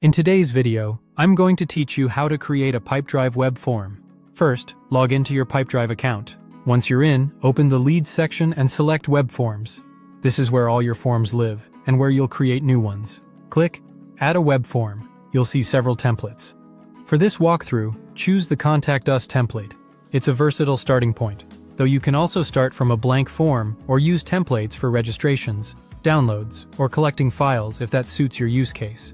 In today's video, I'm going to teach you how to create a Pipedrive web form. First, log into your Pipedrive account. Once you're in, open the Leads section and select Web Forms. This is where all your forms live, and where you'll create new ones. Click Add a Web Form. You'll see several templates. For this walkthrough, choose the Contact Us template. It's a versatile starting point, though you can also start from a blank form or use templates for registrations, downloads, or collecting files if that suits your use case.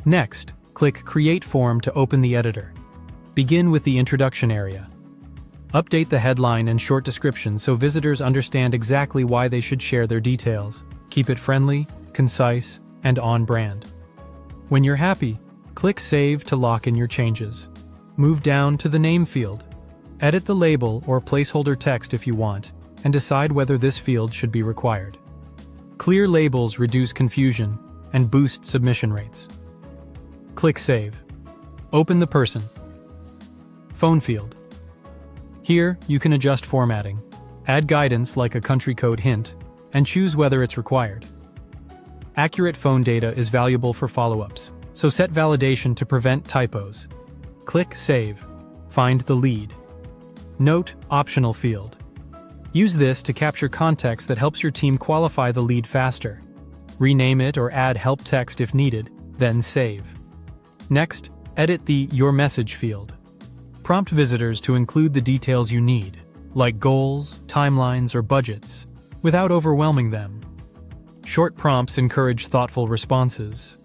Next, click Create Form to open the editor. Begin with the introduction area. Update the headline and short description so visitors understand exactly why they should share their details. Keep it friendly, concise, and on-brand. When you're happy, click Save to lock in your changes. Move down to the Name field. Edit the label or placeholder text if you want, and decide whether this field should be required. Clear labels reduce confusion and boost submission rates. Click Save. Open the Person. Phone field. Here, you can adjust formatting, add guidance like a country code hint, and choose whether it's required. Accurate phone data is valuable for follow-ups, so set validation to prevent typos. Click Save. Find the lead. Note Optional field. Use this to capture context that helps your team qualify the lead faster. Rename it or add help text if needed, then save. Next, edit the Your Message field. Prompt visitors to include the details you need, like goals, timelines, or budgets, without overwhelming them. Short prompts encourage thoughtful responses.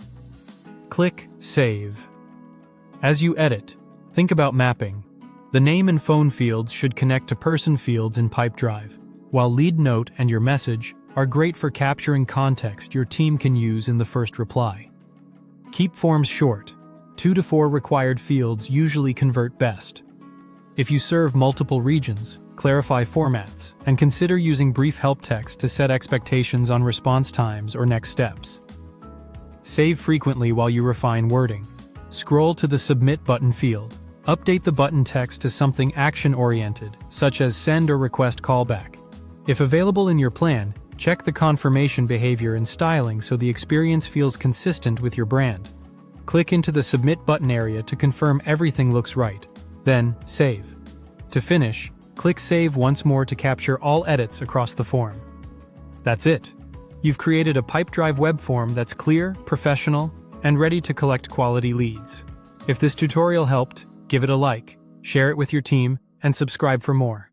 Click Save. As you edit, think about mapping. The name and phone fields should connect to person fields in Pipedrive, while lead note and your message are great for capturing context your team can use in the first reply. Keep forms short. 2 to 4 required fields usually convert best. If you serve multiple regions, clarify formats, and consider using brief help text to set expectations on response times or next steps. Save frequently while you refine wording. Scroll to the Submit button field. Update the button text to something action-oriented, such as send or request callback. If available in your plan, check the confirmation behavior and styling so the experience feels consistent with your brand. Click into the Submit button area to confirm everything looks right. Then, save. To finish, click Save once more to capture all edits across the form. That's it. You've created a Pipedrive web form that's clear, professional, and ready to collect quality leads. If this tutorial helped, give it a like, share it with your team, and subscribe for more.